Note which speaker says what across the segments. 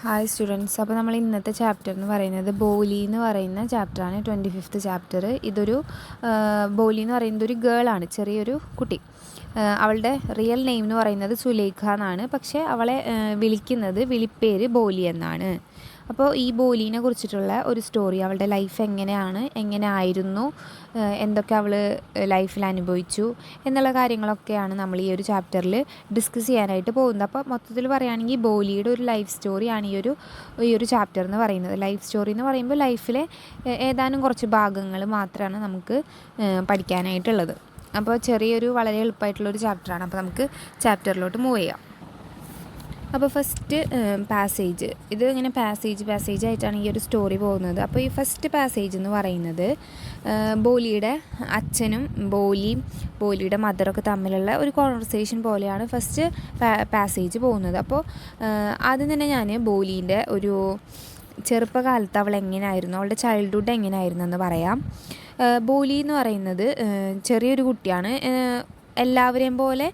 Speaker 1: Hi students. അപ്പോൾ നമ്മൾ ഇന്നത്തെ ചാപ്റ്റർ എന്ന് പറയുന്നത് ബോലി എന്ന് പറയുന്ന ചാപ്റ്ററാണ്. 25th chapter. ബോലി എന്ന് പറയുന്നത് ഒരു ഗേളാണ്, ചെറിയൊരു കുട്ടി. അവളുടെ റിയൽ നെയിം എന്ന് പറയുന്നത് സുലേഖ എന്നാണ്. പക്ഷേ അവളെ വിളിക്കുന്നത് വിളിപ്പേര് ബോലി എന്നാണ്. അപ്പോൾ ഈ ബോലീനെ കുറിച്ചിട്ടുള്ള ഒരു സ്റ്റോറി, അവളുടെ ലൈഫ് എങ്ങനെ ആയിരുന്നു, എന്തൊക്കെ അവൾ ലൈഫിൽ അനുഭവിച്ചു എന്നുള്ള കാര്യങ്ങളൊക്കെയാണ് നമ്മൾ ഈ ഒരു ചാപ്റ്ററിൽ ഡിസ്കസ് ചെയ്യാനായിട്ട് പോകുന്നത്. അപ്പോൾ മൊത്തത്തിൽ പറയുകയാണെങ്കിൽ ബോലിയുടെ ഒരു ലൈഫ് സ്റ്റോറിയാണ് ഈ ഒരു ചാപ്റ്റർ എന്ന് പറയുന്നത്. ലൈഫ് സ്റ്റോറി എന്ന് പറയുമ്പോൾ ലൈഫിലെ ഏതാനും കുറച്ച് ഭാഗങ്ങൾ മാത്രമാണ് നമുക്ക് പഠിക്കാനായിട്ടുള്ളത്. അപ്പോൾ വളരെ എളുപ്പമായിട്ടുള്ളൊരു ചാപ്റ്ററാണ്. അപ്പോൾ നമുക്ക് ചാപ്റ്ററിലോട്ട് മൂവ് ചെയ്യാം. അപ്പോൾ ഫസ്റ്റ് പാസേജ്, ഇത് ഇങ്ങനെ പാസേജ് ആയിട്ടാണ് ഈ ഒരു സ്റ്റോറി പോകുന്നത്. അപ്പോൾ ഈ ഫസ്റ്റ് പാസേജ് എന്ന് പറയുന്നത് ബോലിയുടെ അച്ഛനും ബോലിയുടെ മദറൊക്കെ തമ്മിലുള്ള ഒരു കോൺവെർസേഷൻ പോലെയാണ് ഫസ്റ്റ് പാസേജ് പോകുന്നത്. അപ്പോൾ ആദ്യം തന്നെ ഞാൻ ബോലീൻ്റെ ഒരു ചെറുപ്പകാലത്ത് അവൾ എങ്ങനെയായിരുന്നു, അവളുടെ ചൈൽഡ്ഹുഡ് എങ്ങനെയായിരുന്നു എന്ന് പറയാം. ബോലി എന്ന് പറയുന്നത് ചെറിയൊരു കുട്ടിയാണ്. എല്ലാവരെയും പോലെ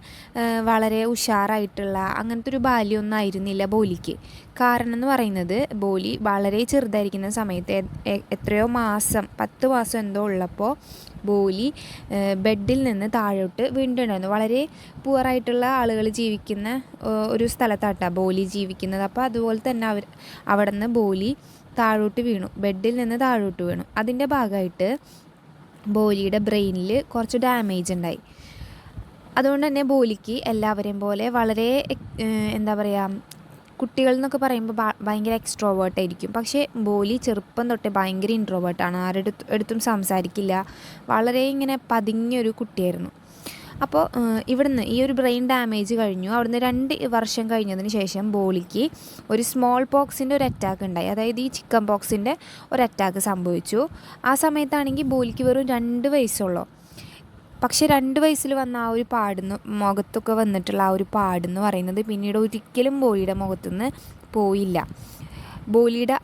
Speaker 1: വളരെ ഉഷാറായിട്ടുള്ള അങ്ങനത്തെ ഒരു ബാല്യമൊന്നും ആയിരുന്നില്ല ബോലിക്ക്. കാരണം എന്ന് പറയുന്നത് ബോലി വളരെ ചെറുതായിരിക്കുന്ന സമയത്ത് എത്രയോ മാസം, 10 മാസം എന്തോ ഉള്ളപ്പോൾ ബോലി ബെഡിൽ നിന്ന് താഴോട്ട് വീണിട്ടുണ്ടായിരുന്നു. വളരെ പുവറായിട്ടുള്ള ആളുകൾ ജീവിക്കുന്ന ഒരു സ്ഥലത്താട്ടാണ് ബോലി ജീവിക്കുന്നത്. അപ്പോൾ അതുപോലെ തന്നെ അവിടെ നിന്ന് ബോലി ബെഡിൽ നിന്ന് താഴോട്ട് വീണു. അതിൻ്റെ ഭാഗമായിട്ട് ബോലിയുടെ ബ്രെയിനിൽ കുറച്ച് ഡാമേജ് ഉണ്ടായി. അതുകൊണ്ട് തന്നെ ബോലിക്ക് എല്ലാവരെയും പോലെ വളരെ കുട്ടികൾ എന്നൊക്കെ പറയുമ്പോൾ ഭയങ്കര എക്സ്ട്രോവേർട്ടായിരിക്കും. പക്ഷേ ബോലി ചെറുപ്പം തൊട്ടേ ഭയങ്കര ഇൻട്രോവേർട്ടാണ്. അടുത്തും സംസാരിക്കില്ല. വളരെ ഇങ്ങനെ പതുങ്ങിയൊരു കുട്ടിയായിരുന്നു. അപ്പോൾ ഇവിടുന്ന് ഈ ഒരു ബ്രെയിൻ ഡാമേജ് കഴിഞ്ഞു. അവിടുന്ന് 2 വർഷം കഴിഞ്ഞതിന് ശേഷം ബോലിക്ക് ഒരു സ്മോൾ പോക്സിൻ്റെ ഒരു അറ്റാക്ക് ഉണ്ടായി. അതായത് ഈ ചിക്കൻ പോക്സിൻ്റെ ഒരു അറ്റാക്ക് സംഭവിച്ചു. ആ സമയത്താണെങ്കിൽ ബോലിക്ക് വെറും 2 വയസ്സുള്ളൂ. പക്ഷേ 2 വയസ്സിൽ വന്ന ആ ഒരു മുഖത്തൊക്കെ വന്നിട്ടുള്ള ആ ഒരു പാടെന്ന് പറയുന്നത് പിന്നീട് ഒരിക്കലും ബോലിയുടെ മുഖത്തുനിന്ന് പോയില്ല. ബോലിയുടെ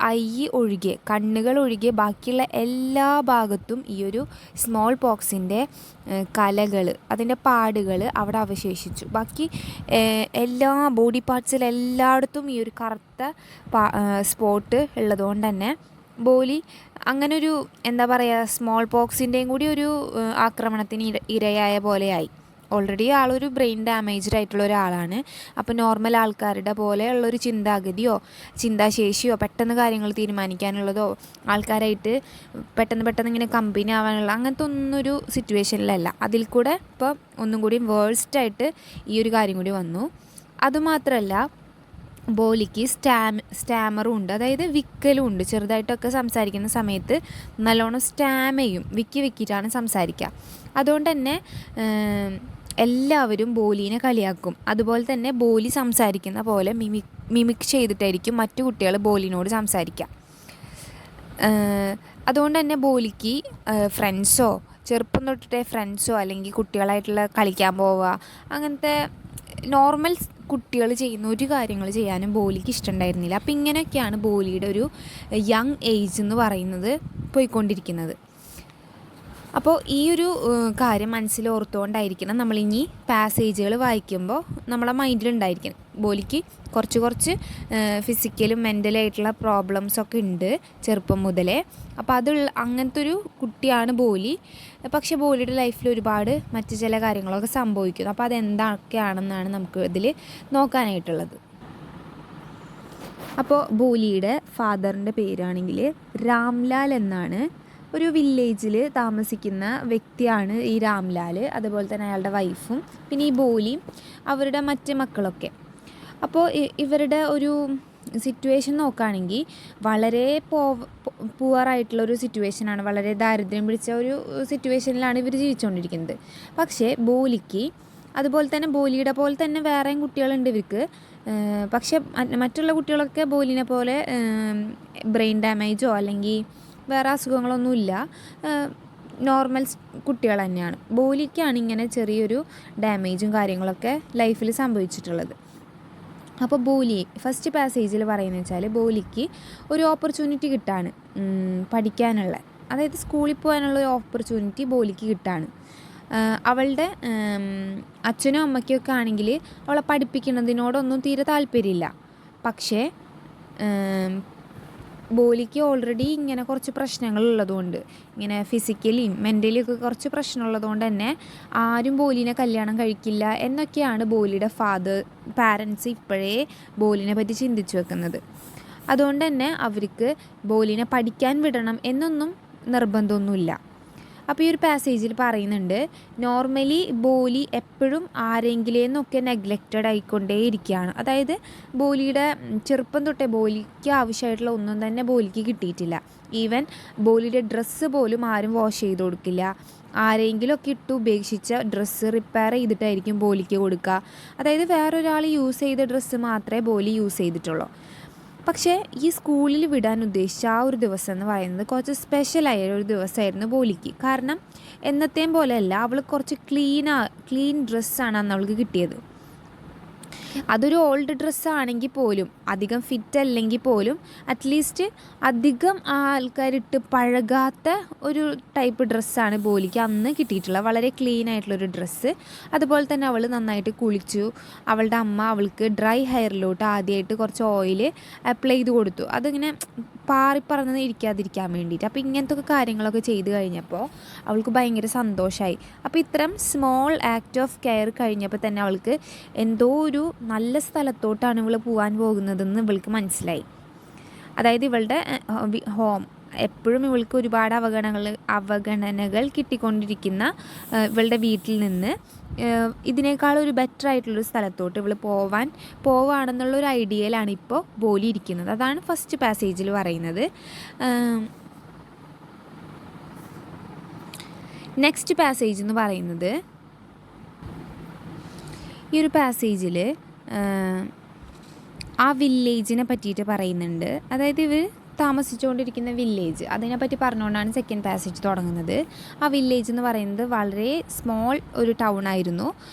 Speaker 1: കണ്ണുകൾ ഒഴികെ ബാക്കിയുള്ള എല്ലാ ഭാഗത്തും ഈ ഒരു സ്മോൾ പോക്സിൻ്റെ കലകൾ, അതിൻ്റെ പാടുകൾ അവിടെ അവശേഷിച്ചു. ബാക്കി എല്ലാ ബോഡി പാർട്സിലെല്ലായിടത്തും ഈ ഒരു കറുത്ത സ്പോട്ട് ഉള്ളതുകൊണ്ട് തന്നെ ബോലി അങ്ങനൊരു സ്മോൾ പോക്സിൻ്റെയും കൂടി ഒരു ആക്രമണത്തിന് ഇരയായ പോലെയായി. ഓൾറെഡി ആളൊരു ബ്രെയിൻ ഡാമേജ്ഡ് ആയിട്ടുള്ള ഒരാളാണ്. അപ്പോൾ നോർമൽ ആൾക്കാരുടെ പോലെയുള്ളൊരു ചിന്താശേഷിയോ പെട്ടെന്ന് കാര്യങ്ങൾ തീരുമാനിക്കാനുള്ളതോ ആൾക്കാരായിട്ട് പെട്ടെന്ന് ഇങ്ങനെ കമ്പനി ആവാനുള്ള അങ്ങനത്തെ ഒന്നൊരു സിറ്റുവേഷനിലല്ല. അതിൽ കൂടെ ഇപ്പോൾ ഒന്നും കൂടി വേഴ്സ്റ്റായിട്ട് ഈ ഒരു കാര്യം കൂടി വന്നു. അതുമാത്രമല്ല ബോലിക്ക് സ്റ്റാമറും ഉണ്ട്, അതായത് വിക്കലും ഉണ്ട്. ചെറുതായിട്ടൊക്കെ സംസാരിക്കുന്ന സമയത്ത് നല്ലോണം സ്റ്റാമയും വിക്കിയിട്ടാണ് സംസാരിക്കുക. അതുകൊണ്ട് തന്നെ എല്ലാവരും ബോലീനെ കളിയാക്കും. അതുപോലെ തന്നെ ബോലി സംസാരിക്കുന്ന പോലെ മിമിക് ചെയ്തിട്ടായിരിക്കും മറ്റു കുട്ടികൾ ബോലിനോട് സംസാരിക്കുക. അതുകൊണ്ട് തന്നെ ബോലിക്ക് ചെറുപ്പം തൊട്ടിട്ടേ ഫ്രണ്ട്സോ അല്ലെങ്കിൽ കുട്ടികളായിട്ടുള്ള കളിക്കാൻ പോവുക, അങ്ങനത്തെ നോർമൽ കുട്ടികൾ ചെയ്യുന്ന ഒരു കാര്യങ്ങൾ ചെയ്യാനും ബോലിക്ക് ഇഷ്ടമുണ്ടായിരുന്നില്ല. അപ്പം ഇങ്ങനെയൊക്കെയാണ് ബോലിയുടെ ഒരു യങ് ഏജ് എന്ന് പറയുന്നത് പോയിക്കൊണ്ടിരിക്കുന്നത്. അപ്പോൾ ഈ ഒരു കാര്യം മനസ്സിൽ ഓർത്തുകൊണ്ടായിരിക്കണം നമ്മളിനി പാസേജുകൾ വായിക്കുമ്പോൾ നമ്മളെ മൈൻഡിലുണ്ടായിരിക്കണം. ബോലിക്ക് കുറച്ച് ഫിസിക്കലും മെൻ്റലായിട്ടുള്ള പ്രോബ്ലംസൊക്കെ ഉണ്ട് ചെറുപ്പം മുതലേ. അപ്പോൾ അങ്ങനത്തെ ഒരു കുട്ടിയാണ് ബോലി. പക്ഷേ ബോലിയുടെ ലൈഫിൽ ഒരുപാട് മറ്റ് ചില കാര്യങ്ങളൊക്കെ സംഭവിക്കുന്നു. അപ്പോൾ അതെന്തൊക്കെയാണെന്നാണ് നമുക്ക് ഇതിൽ നോക്കാനായിട്ടുള്ളത്. അപ്പോൾ ബോലിയുടെ ഫാദറിൻ്റെ പേരാണെങ്കിൽ രാംലാൽ എന്നാണ്. ഒരു വില്ലേജിൽ താമസിക്കുന്ന വ്യക്തിയാണ് ഈ രാംലാൽ. അതുപോലെ തന്നെ അയാളുടെ വൈഫും പിന്നെ ഈ ബോലിയും അവരുടെ മറ്റ് മക്കളൊക്കെ. അപ്പോൾ ഇവരുടെ ഒരു സിറ്റുവേഷൻ നോക്കുകയാണെങ്കിൽ വളരെ പുവറായിട്ടുള്ളൊരു സിറ്റുവേഷനാണ്. വളരെ ദാരിദ്ര്യം പിടിച്ച ഒരു സിറ്റുവേഷനിലാണ് ഇവർ ജീവിച്ചുകൊണ്ടിരിക്കുന്നത്. പക്ഷേ ബോലിക്ക് അതുപോലെ തന്നെ ബോലിയുടെ പോലെ തന്നെ വേറെയും കുട്ടികളുണ്ട് ഇവർക്ക്. പക്ഷേ മറ്റുള്ള കുട്ടികളൊക്കെ ബോലിനെ പോലെ ബ്രെയിൻ ഡാമേജോ അല്ലെങ്കിൽ വേറെ അസുഖങ്ങളൊന്നുമില്ല, നോർമൽ കുട്ടികൾ തന്നെയാണ്. ബോലിക്കാണ് ഇങ്ങനെ ചെറിയൊരു ഡാമേജും കാര്യങ്ങളൊക്കെ ലൈഫിൽ സംഭവിച്ചിട്ടുള്ളത്. അപ്പോൾ ബോലി ഫസ്റ്റ് പാസേജിൽ പറയുന്നത് വെച്ചാൽ ബോലിക്ക് ഒരു ഓപ്പർച്യൂണിറ്റി കിട്ടാണ് പഠിക്കാനുള്ള, അതായത് സ്കൂളിൽ പോകാനുള്ള ഒരു ഓപ്പർച്യൂണിറ്റി ബോലിക്ക് കിട്ടാണ്. അവളുടെ അച്ഛനും അമ്മയ്ക്കൊക്കെ ആണെങ്കിൽ അവളെ പഠിപ്പിക്കുന്നതിനോടൊന്നും തീരെ താല്പര്യമില്ല. പക്ഷേ ബോലിക്ക് ഓൾറെഡി ഇങ്ങനെ കുറച്ച് പ്രശ്നങ്ങളുള്ളതുകൊണ്ട്, ഇങ്ങനെ ഫിസിക്കലിയും മെൻ്റലിയും ഒക്കെ കുറച്ച് പ്രശ്നമുള്ളതുകൊണ്ട് തന്നെ ആരും ബോലിനെ കല്യാണം കഴിക്കില്ല എന്നൊക്കെയാണ് ബോലിയുടെ പാരൻസ് ഇപ്പോഴേ ബോലിനെ പറ്റി ചിന്തിച്ചു വെക്കുന്നത്. അതുകൊണ്ട് തന്നെ അവർക്ക് ബോലിനെ പഠിക്കാൻ വിടണം എന്നൊന്നും നിർബന്ധമൊന്നുമില്ല. അപ്പോൾ ഈ ഒരു പാസേജിൽ പറയുന്നുണ്ട്, നോർമലി ബോലി എപ്പോഴും ആരെങ്കിലേന്നൊക്കെ നെഗ്ലക്റ്റഡ് ആയിക്കൊണ്ടേ ഇരിക്കുകയാണ്. അതായത് ബോലിയുടെ ചെറുപ്പം തൊട്ടേ ബോലിക്ക് ആവശ്യമായിട്ടുള്ള ഒന്നും തന്നെ ബോലിക്ക് കിട്ടിയിട്ടില്ല. ഈവൻ ബോലിയുടെ ഡ്രസ്സ് പോലും ആരും വാഷ് ചെയ്ത് കൊടുക്കില്ല. ആരെങ്കിലുമൊക്കെ ഇട്ട് ഉപേക്ഷിച്ച ഡ്രസ്സ് റിപ്പയർ ചെയ്തിട്ടായിരിക്കും ബോലിക്ക് കൊടുക്കുക. അതായത് വേറൊരാൾ യൂസ് ചെയ്ത ഡ്രസ്സ് മാത്രമേ ബോലി യൂസ് ചെയ്തിട്ടുള്ളൂ. പക്ഷേ ഈ സ്കൂളിൽ വിടാൻ ഉദ്ദേശിച്ച ആ ഒരു ദിവസം എന്ന് പറയുന്നത് കുറച്ച് സ്പെഷ്യലായ ഒരു ദിവസമായിരുന്നു ബോലിക്ക്. കാരണം എന്നത്തെയും പോലെയല്ല, അവൾ കുറച്ച് ക്ലീൻ ഡ്രസ്സാണ് അന്ന് അവൾക്ക് കിട്ടിയത്. അതൊരു ഓൾഡ് ഡ്രസ്സാണെങ്കിൽ പോലും, അധികം ഫിറ്റ് അല്ലെങ്കിൽ പോലും, അറ്റ്ലീസ്റ്റ് അധികം ആൾക്കാരിട്ട് പഴകാത്ത ഒരു ടൈപ്പ് ഡ്രസ്സാണ് ബോലിക്ക് അന്ന് കിട്ടിയിട്ടുള്ളത്. വളരെ ക്ലീൻ ആയിട്ടുള്ളൊരു ഡ്രസ്സ്. അതുപോലെ തന്നെ അവൾ നന്നായിട്ട് കുളിച്ചു. അവളുടെ അമ്മ അവൾക്ക് ഡ്രൈ ഹെയറിലോട്ട് ആദ്യമായിട്ട് കുറച്ച് ഓയിൽ അപ്ലൈ ചെയ്ത് കൊടുത്തു. അതിങ്ങനെ പാറിപ്പറന്ന് ഇരിക്കാതിരിക്കാൻ വേണ്ടിയിട്ട്. അപ്പോൾ ഇങ്ങനത്തെ കാര്യങ്ങളൊക്കെ ചെയ്ത് കഴിഞ്ഞപ്പോൾ അവൾക്ക് ഭയങ്കര സന്തോഷമായി. അപ്പോൾ ഇത്തരം സ്മോൾ ആക്ട് ഓഫ് കെയർ കഴിഞ്ഞപ്പോൾ തന്നെ അവൾക്ക് എന്തോ ഒരു നല്ല സ്ഥലത്തോട്ടാണ് ഇവൾ പോകാൻ പോകുന്നതെന്ന് ഇവൾക്ക് മനസ്സിലായി. അതായത് ഇവളുടെ ഹോം എപ്പോഴും ഇവൾക്ക് ഒരുപാട് അവഗണനകൾ കിട്ടിക്കൊണ്ടിരിക്കുന്ന ഇവളുടെ വീട്ടിൽ നിന്ന് ഇതിനേക്കാൾ ഒരു ബെറ്റർ ആയിട്ടുള്ളൊരു സ്ഥലത്തോട്ട് ഇവൾ പോവാണെന്നുള്ളൊരു ഐഡിയയിലാണ് ഇപ്പോൾ ബോലി ഇരിക്കുന്നത്. അതാണ് ഫസ്റ്റ് പാസേജിൽ പറയുന്നത്. നെക്സ്റ്റ് പാസേജ് എന്ന് പറയുന്നത്, ഈ ഒരു പാസേജിൽ ആ വില്ലേജിനെ പറ്റിയിട്ട് പറയുന്നുണ്ട്. അതായത് ഇവർ താമസിച്ചുകൊണ്ടിരിക്കുന്ന വില്ലേജ്, അതിനെപ്പറ്റി പറഞ്ഞുകൊണ്ടാണ് സെക്കൻഡ് പാസേജ് തുടങ്ങുന്നത്. ആ വില്ലേജ് എന്ന് പറയുന്നത് വളരെ സ്മോൾ ഒരു ടൗൺ ആയിരുന്നു.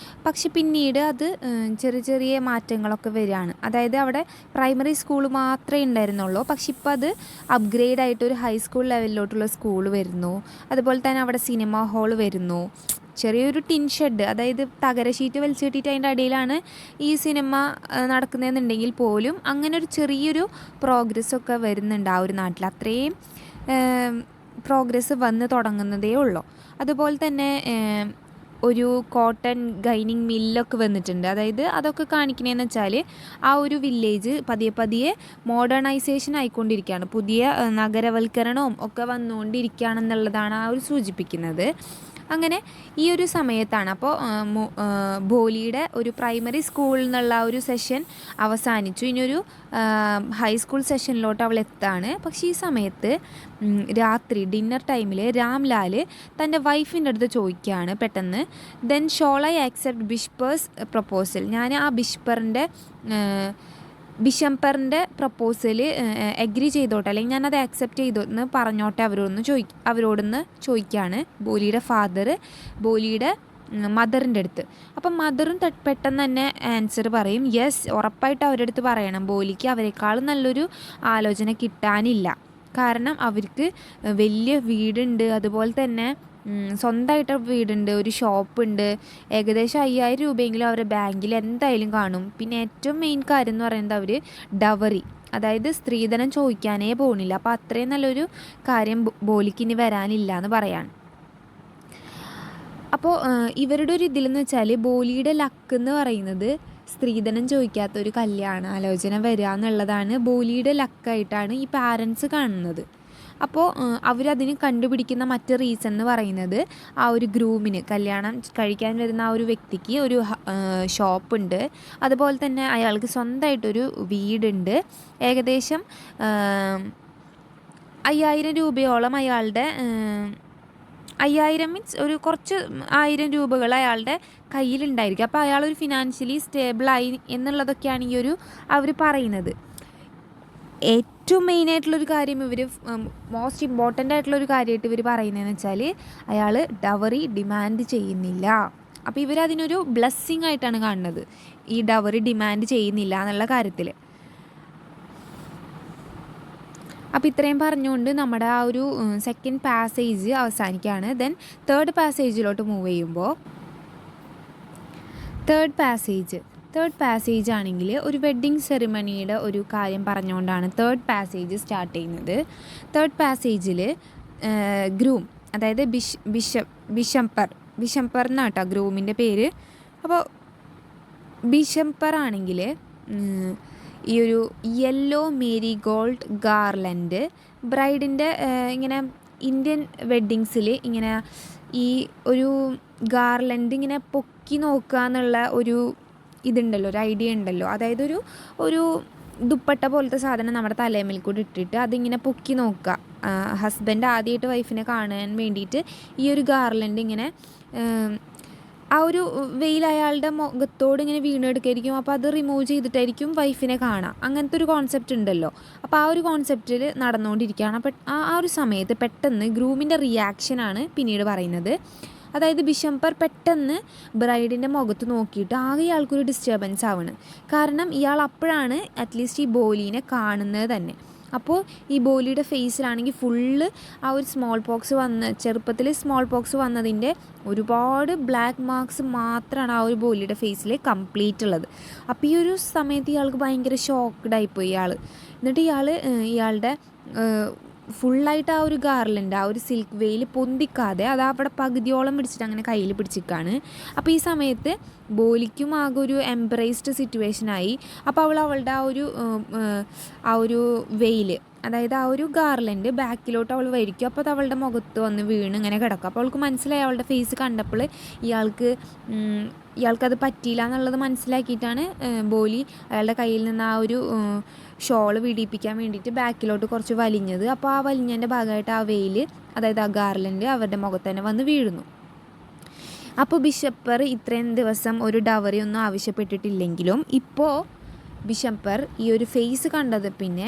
Speaker 1: പക്ഷെ പിന്നീട് അത് ചെറിയ ചെറിയ മാറ്റങ്ങളൊക്കെ വരികയാണ്. അതായത് അവിടെ പ്രൈമറി സ്കൂൾ മാത്രമേ ഉണ്ടായിരുന്നുള്ളൂ. പക്ഷെ ഇപ്പോൾ അത് അപ്ഗ്രേഡ് ആയിട്ട് ഒരു ഹൈസ്കൂൾ ലെവലിലോട്ടുള്ള സ്കൂൾ വരുന്നു. അതുപോലെ തന്നെ അവിടെ സിനിമ ഹാൾ വരുന്നു. ചെറിയൊരു ടിൻ ഷെഡ്, അതായത് തകര ഷീറ്റ് വലിച്ചു കെട്ടിയിട്ട് അതിൻ്റെ അടിയിലാണ് ഈ സിനിമ നടക്കുന്നതെന്നുണ്ടെങ്കിൽ പോലും അങ്ങനെ ഒരു ചെറിയൊരു പ്രോഗ്രസ്സൊക്കെ വരുന്നുണ്ട് ആ ഒരു നാട്ടിൽ. അത്രയും പ്രോഗ്രസ് വന്ന് തുടങ്ങുന്നതേ ഉള്ളൂ. അതുപോലെ തന്നെ ഒരു കോട്ടൺ ഗൈനിങ് മില്ലൊക്കെ വന്നിട്ടുണ്ട്. അതായത് അതൊക്കെ കാണിക്കണതെന്ന് വെച്ചാൽ ആ ഒരു വില്ലേജ് പതിയെ മോഡേണൈസേഷൻ ആയിക്കൊണ്ടിരിക്കുകയാണ്. പുതിയ നഗരവൽക്കരണവും ഒക്കെ വന്നുകൊണ്ടിരിക്കുകയാണെന്നുള്ളതാണ് ആ ഒരു സൂചിപ്പിക്കുന്നത്. അങ്ങനെ ഈ ഒരു സമയത്താണ് അപ്പോൾ ബോലിയുടെ ഒരു പ്രൈമറി സ്കൂളിൽ നിന്നുള്ള ഒരു സെഷൻ അവസാനിച്ചു. ഇനിയൊരു ഹൈസ്കൂൾ സെഷനിലോട്ട് അവൾ എത്താണ്. പക്ഷേ ഈ സമയത്ത് രാത്രി ഡിന്നർ ടൈമിൽ രാംലാൽ തൻ്റെ വൈഫിൻ്റെ അടുത്ത് ചോദിക്കുകയാണ് പെട്ടെന്ന്, then shall I accept bishop's proposal, ഞാൻ ആ ബിഷംപറിൻ്റെ പ്രപ്പോസൽ എഗ്രി ചെയ്തോട്ടെ, അല്ലെങ്കിൽ ഞാനത് ആക്സെപ്റ്റ് ചെയ്തോ എന്ന് പറഞ്ഞോട്ടെ അവരോടൊന്ന് ചോദിക്കുകയാണ് ബോലിയുടെ ഫാദർ ബോലിയുടെ മദറിൻ്റെ അടുത്ത്. അപ്പം മദറും പെട്ടെന്ന് തന്നെ ആൻസർ പറയും, യെസ്, ഉറപ്പായിട്ട് അവരുടെ അടുത്ത് പറയണം. ബോലിക്ക് അവരെക്കാളും നല്ലൊരു ആലോചന കിട്ടാനില്ല. കാരണം അവർക്ക് വലിയ വീടുണ്ട്, അതുപോലെ തന്നെ സ്വന്തമായിട്ട് വീടുണ്ട്, ഒരു ഷോപ്പുണ്ട്, ഏകദേശം 5000 രൂപയെങ്കിലും അവരുടെ ബാങ്കിൽ എന്തായാലും കാണും. പിന്നെ ഏറ്റവും മെയിൻ കാര്യം എന്ന് പറയുന്നത് അവർ ഡവറി, അതായത് സ്ത്രീധനം ചോദിക്കാനേ പോകുന്നില്ല. അപ്പോൾ അത്രയും നല്ലൊരു കാര്യം ബോലിക്ക് ഇനി വരാനില്ല എന്ന് പറയാണ്. അപ്പോൾ ഇവരുടെ ഒരു ഇതിലെന്ന് വെച്ചാൽ ബോലിയുടെ ലക്ക് എന്ന് പറയുന്നത് സ്ത്രീധനം ചോദിക്കാത്തൊരു കല്യാണ ആലോചന വരിക എന്നുള്ളതാണ് ബോലിയുടെ ലക്കായിട്ടാണ് ഈ പാരൻസ് കാണുന്നത്. അപ്പോൾ അവരതിന് കണ്ടുപിടിക്കുന്ന മറ്റ് റീസൺ എന്ന് പറയുന്നത് ആ ഒരു ഗ്രൂമിന്, കല്യാണം കഴിക്കാൻ വരുന്ന ആ ഒരു വ്യക്തിക്ക് ഒരു ഷോപ്പുണ്ട്, അതുപോലെ തന്നെ അയാൾക്ക് സ്വന്തമായിട്ടൊരു വീടുണ്ട്, ഏകദേശം 5000 രൂപയോളം അയാളുടെ 5000 മീൻസ് ഒരു കുറച്ച് 1000 രൂപകൾ അയാളുടെ കയ്യിലുണ്ടായിരിക്കും. അപ്പോൾ അയാളൊരു ഫിനാൻഷ്യലി സ്റ്റേബിളായി എന്നുള്ളതൊക്കെയാണ് ഈ ഒരു അവർ പറയുന്നത്. ഏറ്റവും മെയിനായിട്ടുള്ളൊരു കാര്യം മോസ്റ്റ് ഇമ്പോർട്ടൻ്റ് ആയിട്ടുള്ളൊരു കാര്യമായിട്ട് ഇവർ പറയുന്നതെന്ന് വെച്ചാൽ അയാൾ ഡവറി ഡിമാൻഡ് ചെയ്യുന്നില്ല. അപ്പോൾ ഇവരതിനൊരു ബ്ലെസ്സിങ് ആയിട്ടാണ് കാണുന്നത്, ഈ ഡവറി ഡിമാൻഡ് ചെയ്യുന്നില്ല എന്നുള്ള കാര്യത്തിൽ. അപ്പോൾ ഇത്രയും പറഞ്ഞുകൊണ്ട് നമ്മുടെ ആ ഒരു സെക്കൻഡ് പാസേജ് അവസാനിക്കുകയാണ്. ദെൻ തേർഡ് പാസേജിലോട്ട് മൂവ് ചെയ്യുമ്പോൾ തേർഡ് പാസേജ് ആണെങ്കിൽ ഒരു വെഡ്ഡിങ് സെറിമണിയുടെ ഒരു കാര്യം പറഞ്ഞുകൊണ്ടാണ് തേർഡ് പാസേജ് സ്റ്റാർട്ട് ചെയ്യുന്നത്. തേർഡ് പാസേജിൽ ഗ്രൂം, അതായത് ബിഷംപർ എന്നാണ് കേട്ടോ ഗ്രൂമിൻ്റെ പേര്. അപ്പോൾ ബിഷംപർ ആണെങ്കിൽ ഈ ഒരു യെല്ലോ മേരി ഗോൾഡ് ഗാർലൻഡ് ബ്രൈഡിൻ്റെ ഇങ്ങനെ ഇന്ത്യൻ വെഡ്ഡിങ്സിൽ ഇങ്ങനെ ഈ ഒരു ഗാർലൻഡ് ഇങ്ങനെ പൊക്കി നോക്കുക എന്നുള്ള ഒരു ഇതുണ്ടല്ലോ, ഒരു ഐഡിയ ഉണ്ടല്ലോ. അതായത് ഒരു ദുപ്പട്ട പോലത്തെ സാധനം നമ്മുടെ തലയിൽ കൂടി ഇട്ടിട്ട് അതിങ്ങനെ പൊക്കി നോക്കുക. ഹസ്ബൻഡ് ആദ്യമായിട്ട് വൈഫിനെ കാണാൻ വേണ്ടിയിട്ട് ഈ ഒരു ഗാർലൻഡ് ഇങ്ങനെ ആ ഒരു വെയിൽ അയാളുടെ മുഖത്തോട് ഇങ്ങനെ വീണെടുക്കായിരിക്കും. അപ്പോൾ അത് റിമൂവ് ചെയ്തിട്ടായിരിക്കും വൈഫിനെ കാണാം. അങ്ങനത്തെ ഒരു കോൺസെപ്റ്റ് ഉണ്ടല്ലോ. അപ്പോൾ ആ ഒരു കോൺസെപ്റ്റിൽ നടന്നുകൊണ്ടിരിക്കുകയാണ്. അപ്പം ആ ഒരു സമയത്ത് പെട്ടെന്ന് ഗ്രൂമിൻ്റെ റിയാക്ഷനാണ് പിന്നീട് പറയുന്നത്. അതായത് ബിഷംപർ പെട്ടെന്ന് ബ്രൈഡിൻ്റെ മുഖത്ത് നോക്കിയിട്ട് ആകെ ഇയാൾക്കൊരു ഡിസ്റ്റർബൻസ് ആവുകയാണ്. കാരണം ഇയാൾ അപ്പോഴാണ് അറ്റ്ലീസ്റ്റ് ഈ ബോലീനെ കാണുന്നത് തന്നെ. അപ്പോൾ ഈ ബോലിയുടെ ഫേസിലാണെങ്കിൽ ഫുള്ള് ആ ഒരു ചെറുപ്പത്തിൽ സ്മോൾ പോക്സ് വന്നതിൻ്റെ ഒരുപാട് ബ്ലാക്ക് മാർക്സ് മാത്രമാണ് ആ ഒരു ബോലിയുടെ ഫേസിൽ കംപ്ലീറ്റ് ഉള്ളത്. അപ്പോൾ ഈ ഒരു സമയത്ത് ഇയാൾക്ക് ഭയങ്കര ഷോക്ക്ഡായിപ്പോയി ഇയാൾ. എന്നിട്ട് ഇയാളുടെ ഫുള്ളായിട്ട് ആ ഒരു ഗാർലൻഡ്, ആ ഒരു സിൽക്ക് വെയിൽ പൊന്തിക്കാതെ അത് അവിടെ പകുതിയോളം പിടിച്ചിട്ട് അങ്ങനെ കയ്യിൽ പിടിച്ചിരിക്കുകയാണ്. അപ്പോൾ ഈ സമയത്ത് ബോലിക്കും ആകെ ഒരു എംബ്രേസ്ഡ് സിറ്റുവേഷനായി. അപ്പോൾ അവളുടെ ആ ഒരു വെയിൽ, അതായത് ആ ഒരു ഗാർലൻഡ് ബാക്കിലോട്ട് അവൾ വരിക്കും. അപ്പോൾ അത് അവളുടെ മുഖത്ത് വന്ന് വീണ് ഇങ്ങനെ കിടക്കും. അപ്പോൾ അവൾക്ക് മനസ്സിലായി, അവളുടെ ഫേസ് കണ്ടപ്പോൾ ഇയാൾക്കത് പറ്റിയില്ല എന്നുള്ളത് മനസ്സിലാക്കിയിട്ടാണ് ബോലി അയാളുടെ കയ്യിൽ നിന്ന് ആ ഒരു ഷോള് വിടിയിപ്പിക്കാൻ വേണ്ടിയിട്ട് ബാക്കിലോട്ട് കുറച്ച് വലിഞ്ഞത്. അപ്പോൾ ആ വലിഞ്ഞതിൻ്റെ ഭാഗമായിട്ട് ആ വെയിൽ, അതായത് ആ ഗാർലൻഡ് അവരുടെ മുഖത്ത് തന്നെ വന്ന് വീഴുന്നു. അപ്പോൾ ബിഷംപർ ഇത്രയും ദിവസം ഒരു ഡവറി ഒന്നും ആവശ്യപ്പെട്ടിട്ടില്ലെങ്കിലും ഇപ്പോൾ ബിഷംപർ ഈ ഒരു ഫേസ് കണ്ടത് പിന്നെ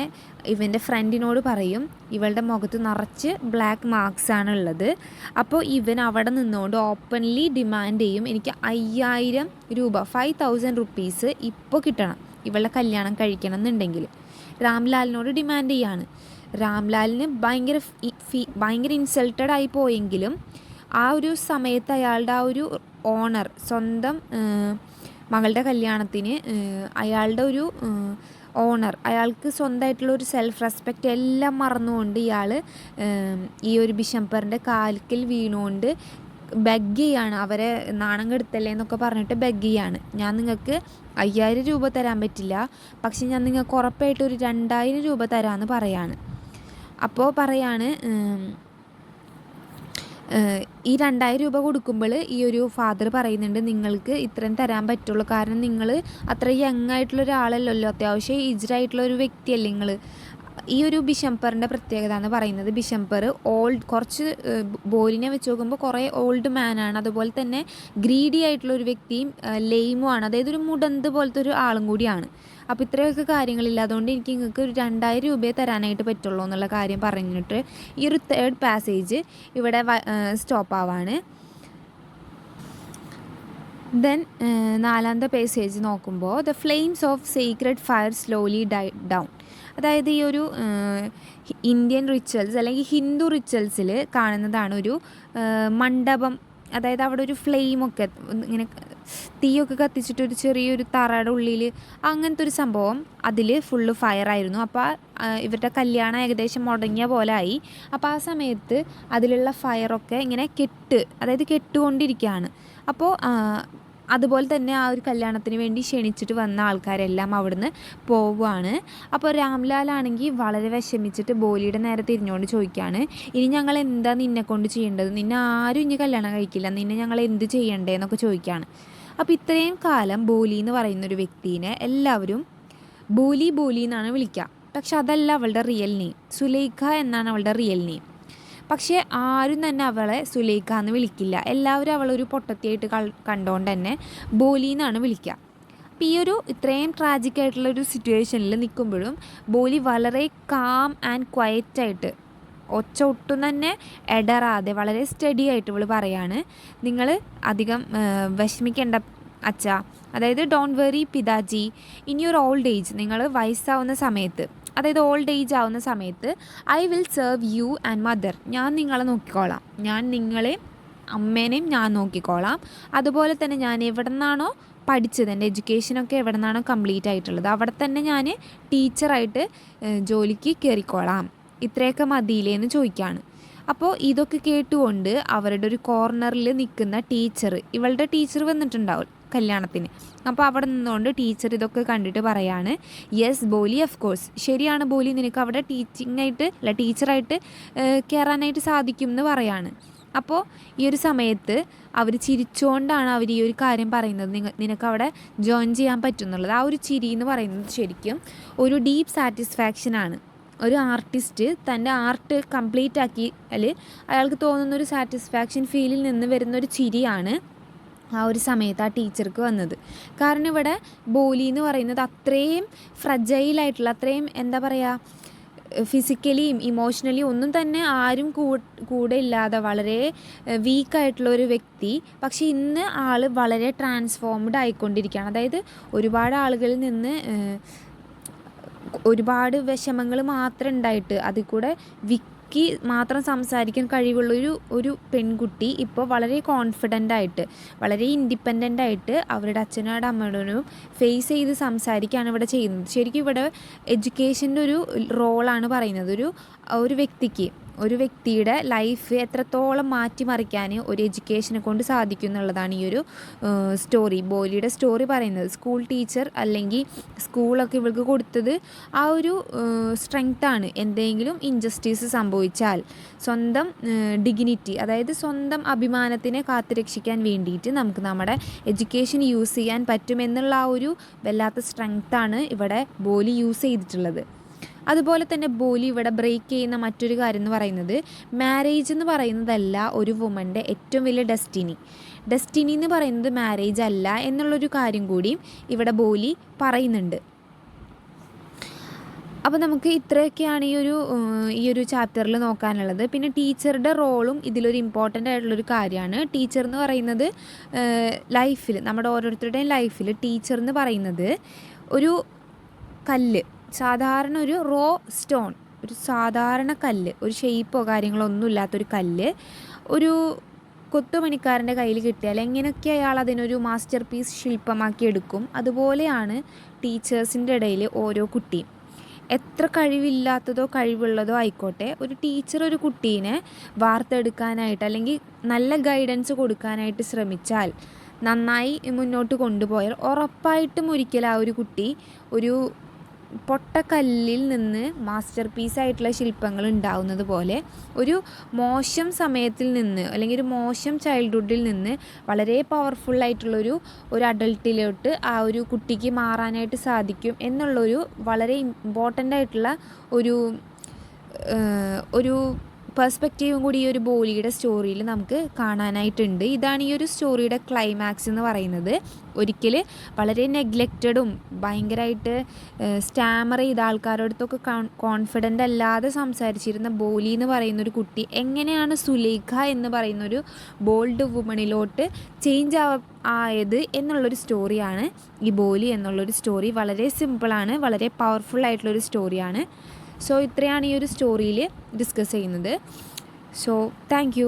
Speaker 1: ഇവൻ്റെ ഫ്രണ്ടിനോട് പറയും, ഇവളുടെ മുഖത്ത് നിറച്ച് ബ്ലാക്ക് മാർക്സ് ആണ് ഉള്ളത്. അപ്പോൾ ഇവൻ അവിടെ നിന്നുകൊണ്ട് ഓപ്പൺലി ഡിമാൻഡ് ചെയ്യും, എനിക്ക് 5000 രൂപ 5000 റുപ്പീസ് ഇപ്പോൾ കിട്ടണം ഇവളുടെ കല്യാണം കഴിക്കണം എന്നുണ്ടെങ്കിൽ. രാംലാലിനോട് ഡിമാൻഡ് ചെയ്യാണ്. രാംലാലിന് ഭയങ്കര ഇൻസൾട്ടഡ് ആയി പോയെങ്കിലും ആ ഒരു സമയത്ത് അയാളുടെ ആ ഒരു ഓണർ, സ്വന്തം മകളുടെ കല്യാണത്തിന് അയാളുടെ ഒരു ഓണർ, അയാൾക്ക് സ്വന്തമായിട്ടുള്ള ഒരു സെൽഫ് റെസ്പെക്റ്റ് എല്ലാം മറന്നുകൊണ്ട് ഇയാൾ ഈ ഒരു ബിഷംപറിൻ്റെ കാൽക്കൽ വീണുകൊണ്ട് ബെഗ് ചെയ്യാണ്, അവരെ നാണം കെടുത്തല്ലേ എന്നൊക്കെ പറഞ്ഞിട്ട് ബെഗ് ചെയ്യാണ്. ഞാൻ നിങ്ങൾക്ക് 5000 രൂപ തരാൻ പറ്റില്ല, പക്ഷെ ഞാൻ നിങ്ങൾക്ക് ഉറപ്പായിട്ട് ഒരു 2000 രൂപ തരാമെന്ന് പറയാണ്. അപ്പോൾ പറയാണ്, ഈ 2000 രൂപ കൊടുക്കുമ്പോൾ ഈ ഒരു ഫാദർ പറയുന്നുണ്ട്, നിങ്ങൾക്ക് ഇത്രയും തരാൻ പറ്റുള്ളൂ, കാരണം നിങ്ങൾ അത്ര യങ് ആയിട്ടുള്ള ഒരാളല്ലല്ലോ, അത്യാവശ്യം ഏജ്ഡ് ഒരു വ്യക്തിയല്ലേ നിങ്ങൾ. ഈ ഒരു ബിഷംപറിൻ്റെ പ്രത്യേകത എന്ന് പറയുന്നത്, ബിഷംപർ കുറച്ച് ബോലിനെ വെച്ച് നോക്കുമ്പോൾ കുറേ ഓൾഡ് മാനാണ്, അതുപോലെ തന്നെ ഗ്രീഡി ആയിട്ടുള്ള ഒരു വ്യക്തിയും ലെയിമുമാണ്, അതായത് ഒരു മുടന്ത് പോലത്തെ ഒരു ആളും കൂടിയാണ്. അപ്പോൾ ഇത്രയൊക്കെ കാര്യങ്ങളില്ല, അതുകൊണ്ട് എനിക്ക് നിങ്ങൾക്ക് ഒരു 2000 രൂപയെ തരാനായിട്ട് പറ്റുള്ളൂ എന്നുള്ള കാര്യം പറഞ്ഞിട്ട് ഈ ഒരു തേർഡ് പാസേജ് ഇവിടെ സ്റ്റോപ്പ് ആവാണ്. ദെൻ നാലാമത്തെ പാസേജ് നോക്കുമ്പോൾ the flames of secret fire slowly down. അതായത് ഈ ഒരു ഇന്ത്യൻ റിച്വൽസ് അല്ലെങ്കിൽ ഹിന്ദു റിച്വൽസിൽ കാണുന്നതാണ് ഒരു മണ്ഡപം, അതായത് അവിടെ ഒരു ഫ്ലെയിമൊക്കെ ഇങ്ങനെ തീയൊക്കെ കത്തിച്ചിട്ട് ഒരു ചെറിയൊരു തറയുടെ ഉള്ളിൽ അങ്ങനത്തെ ഒരു സംഭവം, അതിൽ ഫുള്ള് ഫയറായിരുന്നു. അപ്പോൾ ഇവരുടെ കല്യാണം ഏകദേശം മുടങ്ങിയ പോലെ ആയി. അപ്പോൾ ആ സമയത്ത് അതിലുള്ള ഫയറൊക്കെ ഇങ്ങനെ അതായത് കെട്ടുകൊണ്ടിരിക്കുകയാണ്. അപ്പോൾ അതുപോലെ തന്നെ ആ ഒരു കല്യാണത്തിന് വേണ്ടി ക്ഷണിച്ചിട്ട് വന്ന ആൾക്കാരെല്ലാം അവിടുന്ന് പോവുകയാണ്. അപ്പോൾ രാംലാലാണെങ്കിൽ വളരെ വിഷമിച്ചിട്ട് ബോലിയുടെ നേരെ തിരിഞ്ഞുകൊണ്ട് ചോദിക്കുകയാണ്, ഇനി ഞങ്ങൾ എന്താ നിന്നെ കൊണ്ട് ചെയ്യേണ്ടത്, നിന്നെ ആരും ഇനി കല്യാണം കഴിക്കില്ല, നിന്നെ ഞങ്ങൾ എന്ത് ചെയ്യണ്ടേന്നൊക്കെ ചോദിക്കുകയാണ്. അപ്പോൾ ഇത്രയും കാലം ബോലി എന്ന് പറയുന്നൊരു വ്യക്തിനെ എല്ലാവരും ബോലി എന്നാണ് വിളിക്കുക. പക്ഷെ അതല്ല അവളുടെ റിയൽ നെയിം, സുലൈഖ എന്നാണ് അവളുടെ റിയൽ നെയിം. പക്ഷേ ആരും തന്നെ അവളെ സുലൈഖ എന്ന് വിളിക്കില്ല, എല്ലാവരും അവളൊരു പൊട്ടത്തിയായിട്ട് കണ്ടുകൊണ്ട് തന്നെ ബോലി എന്നാണ് വിളിക്കുക. അപ്പോൾ ഈ ഒരു ഇത്രയും ട്രാജിക്കായിട്ടുള്ളൊരു സിറ്റുവേഷനിൽ നിൽക്കുമ്പോഴും ബോലി വളരെ കാം ആൻഡ് ക്വയറ്റായിട്ട്, ഒച്ച ഒട്ടും തന്നെ ഇടറാതെ വളരെ സ്റ്റഡി ആയിട്ട് ഇവൾ പറയാണ്, നിങ്ങൾ അധികം വിഷമിക്കേണ്ട അച്ഛാ, അതായത് ഡോണ്ട് വെറി പിതാജി, ഇനിയൊരു ഓൾഡ് ഏജ്, നിങ്ങൾ വയസ്സാവുന്ന സമയത്ത്, അതായത് ഓൾഡ് ഏജ് ആവുന്ന സമയത്ത് I will serve you and mother, ഞാൻ നിങ്ങളെ നോക്കിക്കോളാം, ഞാൻ നിങ്ങളെ അമ്മേനെയും ഞാൻ നോക്കിക്കോളാം. അതുപോലെ തന്നെ ഞാൻ എവിടെ നിന്നാണോ പഠിച്ചത്, എൻ്റെ എഡ്യൂക്കേഷനൊക്കെ എവിടെ നിന്നാണോ കംപ്ലീറ്റ് ആയിട്ടുള്ളത് അവിടെ തന്നെ ഞാൻ ടീച്ചറായിട്ട് ജോലിക്ക് കയറിക്കോളാം. ഇത്രയൊക്കെ മതിയില്ലേ എന്ന് ചോദിക്കുകയാണ്. അപ്പോൾ ഇതൊക്കെ കേട്ടുകൊണ്ട് അവരുടെ ഒരു കോർണറിൽ നിൽക്കുന്ന ടീച്ചർ, ഇവളുടെ ടീച്ചർ വന്നിട്ടുണ്ടാവും കല്യാണത്തിന്. അപ്പോൾ അവിടെ നിന്നുകൊണ്ട് ടീച്ചർ ഇതൊക്കെ കണ്ടിട്ട് പറയാണ്, യെസ് ബോലി, ഓഫ് കോഴ്സ് ശരിയാണ് ബോലി, നിനക്ക് അവിടെ ടീച്ചറായിട്ട് കയറാനായിട്ട് സാധിക്കും എന്ന് പറയാണ്. അപ്പോൾ ഈ ഒരു സമയത്ത് അവർ ചിരിച്ചുകൊണ്ടാണ് അവർ ഈ ഒരു കാര്യം പറയുന്നത്, നിനക്കവിടെ ജോയിൻ ചെയ്യാൻ പറ്റുന്നുള്ളത്. ആ ഒരു ചിരി എന്ന് പറയുന്നത് ശരിക്കും ഒരു ഡീപ്പ് സാറ്റിസ്ഫാക്ഷനാണ്. ഒരു ആർട്ടിസ്റ്റ് തൻ്റെ ആർട്ട് കംപ്ലീറ്റ് ആക്കിയാൽ അയാൾക്ക് തോന്നുന്നൊരു സാറ്റിസ്ഫാക്ഷൻ ഫീലിൽ നിന്ന് വരുന്നൊരു ചിരിയാണ് ആ ഒരു സമയത്ത് ആ ടീച്ചർക്ക് വന്നത്. കാരണം ഇവിടെ ബോലി എന്ന് പറയുന്നത് അത്രയും ഫ്രജൈലായിട്ടുള്ള, അത്രയും എന്താ പറയുക, ഫിസിക്കലിയും ഇമോഷണലിയും ഒന്നും തന്നെ ആരും കൂടെ ഇല്ലാതെ വളരെ വീക്കായിട്ടുള്ള ഒരു വ്യക്തി. പക്ഷേ ഇന്ന് ആൾ വളരെ ട്രാൻസ്ഫോംഡ് ആയിക്കൊണ്ടിരിക്കുകയാണ്. അതായത് ഒരുപാട് ആളുകളിൽ നിന്ന് ഒരുപാട് വിഷമങ്ങൾ മാത്രം ഉണ്ടായിട്ട് അതിൽ കൂടെ മാത്രം സംസാരിക്കാൻ കഴിവുള്ള ഒരു പെൺകുട്ടി ഇപ്പോൾ വളരെ കോൺഫിഡൻ്റ് ആയിട്ട്, വളരെ ഇൻഡിപെൻഡൻ്റ് ആയിട്ട് അവരുടെ അച്ഛനോടും അമ്മയോടും ഫേസ് ചെയ്ത് സംസാരിക്കുകയാണ് ഇവിടെ ചെയ്യുന്നത്. ശരിക്കും ഇവിടെ എഡ്യൂക്കേഷൻ്റെ ഒരു റോളാണ് പറയുന്നത്. ഒരു വ്യക്തിയുടെ ലൈഫ് എത്രത്തോളം മാറ്റിമറിക്കാൻ ഒരു എഡ്യൂക്കേഷനെ കൊണ്ട് സാധിക്കും എന്നുള്ളതാണ് ഈ ഒരു സ്റ്റോറി, ബോലിയുടെ സ്റ്റോറി പറയുന്നത്. സ്കൂൾ ടീച്ചർ അല്ലെങ്കിൽ സ്കൂളൊക്കെ ഇവൾക്ക് കൊടുത്തത് ആ ഒരു സ്ട്രെങ്ത്താണ്. എന്തെങ്കിലും ഇൻജസ്റ്റിസ് സംഭവിച്ചാൽ സ്വന്തം ഡിഗ്നിറ്റി, അതായത് സ്വന്തം അഭിമാനത്തിനെ കാത്തുരക്ഷിക്കാൻ വേണ്ടിയിട്ട് നമുക്ക് നമ്മുടെ എഡ്യൂക്കേഷൻ യൂസ് ചെയ്യാൻ പറ്റുമെന്നുള്ള ആ ഒരു വല്ലാത്ത സ്ട്രെങ്ത്താണ് ഇവിടെ ബോലി യൂസ് ചെയ്തിട്ടുള്ളത്. അതുപോലെ തന്നെ ബോലി ഇവിടെ ബ്രേക്ക് ചെയ്യുന്ന മറ്റൊരു കാര്യം എന്ന് പറയുന്നത്, മാരേജ് എന്ന് പറയുന്നതല്ല ഒരു വുമൻ്റെ ഏറ്റവും വലിയ ഡെസ്റ്റിനി എന്ന് പറയുന്നത് മാരേജ് അല്ല എന്നുള്ളൊരു കാര്യം കൂടിയും ഇവിടെ ബോലി പറയുന്നുണ്ട്. അപ്പോൾ നമുക്ക് ഇത്രയൊക്കെയാണ് ഈ ഒരു ചാപ്റ്ററിൽ നോക്കാനുള്ളത്. പിന്നെ ടീച്ചറുടെ റോളും ഇതിലൊരു ഇമ്പോർട്ടൻ്റ് ആയിട്ടുള്ളൊരു കാര്യമാണ്. ടീച്ചർ എന്ന് പറയുന്നത് ലൈഫിൽ, നമ്മുടെ ഓരോരുത്തരുടെയും ലൈഫിൽ ടീച്ചർ എന്ന് പറയുന്നത് ഒരു കല്ല്, സാധാരണ ഒരു റോ സ്റ്റോൺ, ഒരു സാധാരണ കല്ല്, ഒരു ഷേപ്പോ കാര്യങ്ങളോ ഒന്നും ഇല്ലാത്തൊരു കല്ല് ഒരു കൊത്തുപണിക്കാരൻ്റെ കയ്യിൽ കിട്ടിയാൽ എങ്ങനെയൊക്കെ അയാൾ അതിനൊരു മാസ്റ്റർ പീസ് ശില്പമാക്കി എടുക്കും, അതുപോലെയാണ് ടീച്ചേഴ്സിൻ്റെ ഇടയിൽ ഓരോ കുട്ടിയും. എത്ര കഴിവില്ലാത്തതോ കഴിവുള്ളതോ ആയിക്കോട്ടെ, ഒരു ടീച്ചർ ഒരു കുട്ടീനെ വാർത്തെടുക്കാനായിട്ട് അല്ലെങ്കിൽ നല്ല ഗൈഡൻസ് കൊടുക്കാനായിട്ട് ശ്രമിച്ചാൽ, നന്നായി മുന്നോട്ട് കൊണ്ടുപോയാൽ ഉറപ്പായിട്ടും ഒരിക്കലും ആ ഒരു കുട്ടി ഒരു പൊട്ടക്കല്ലിൽ നിന്ന് മാസ്റ്റർ പീസായിട്ടുള്ള ശില്പങ്ങൾ ഉണ്ടാവുന്നത് പോലെ ഒരു മോശം സമയത്തിൽ നിന്ന് അല്ലെങ്കിൽ ഒരു മോശം ചൈൽഡ്ഹുഡിൽ നിന്ന് വളരെ പവർഫുള്ളായിട്ടുള്ളൊരു അഡൾട്ടിലോട്ട് ആ ഒരു കുട്ടിക്ക് മാറാനായിട്ട് സാധിക്കും എന്നുള്ളൊരു വളരെ ഇമ്പോർട്ടൻ്റ് ആയിട്ടുള്ള ഒരു പെർസ്പെക്റ്റീവും കൂടി ഈ ഒരു ബോലിയുടെ സ്റ്റോറിയിൽ നമുക്ക് കാണാനായിട്ടുണ്ട്. ഇതാണ് ഈ ഒരു സ്റ്റോറിയുടെ ക്ലൈമാക്സ് എന്ന് പറയുന്നത്. ഒരിക്കൽ വളരെ നെഗ്ലക്റ്റഡും ഭയങ്കരമായിട്ട് സ്റ്റാമർ ചെയ്ത ആൾക്കാരോടത്തൊക്കെ കോൺഫിഡൻ്റ് അല്ലാതെ സംസാരിച്ചിരുന്ന ബോലി എന്ന് പറയുന്നൊരു കുട്ടി എങ്ങനെയാണ് സുലേഖ എന്ന് പറയുന്നൊരു ബോൾഡ് വുമണിലോട്ട് ചേഞ്ച് ആയത് എന്നുള്ളൊരു സ്റ്റോറിയാണ് ഈ ബോലി എന്നുള്ളൊരു സ്റ്റോറി. വളരെ സിമ്പിളാണ്, വളരെ പവർഫുൾ ആയിട്ടുള്ളൊരു സ്റ്റോറിയാണ്. സോ ഇത്രയാണ് ഈ ഒരു സ്റ്റോറിയിൽ ഡിസ്കസ് ചെയ്യുന്നത്. So thank you.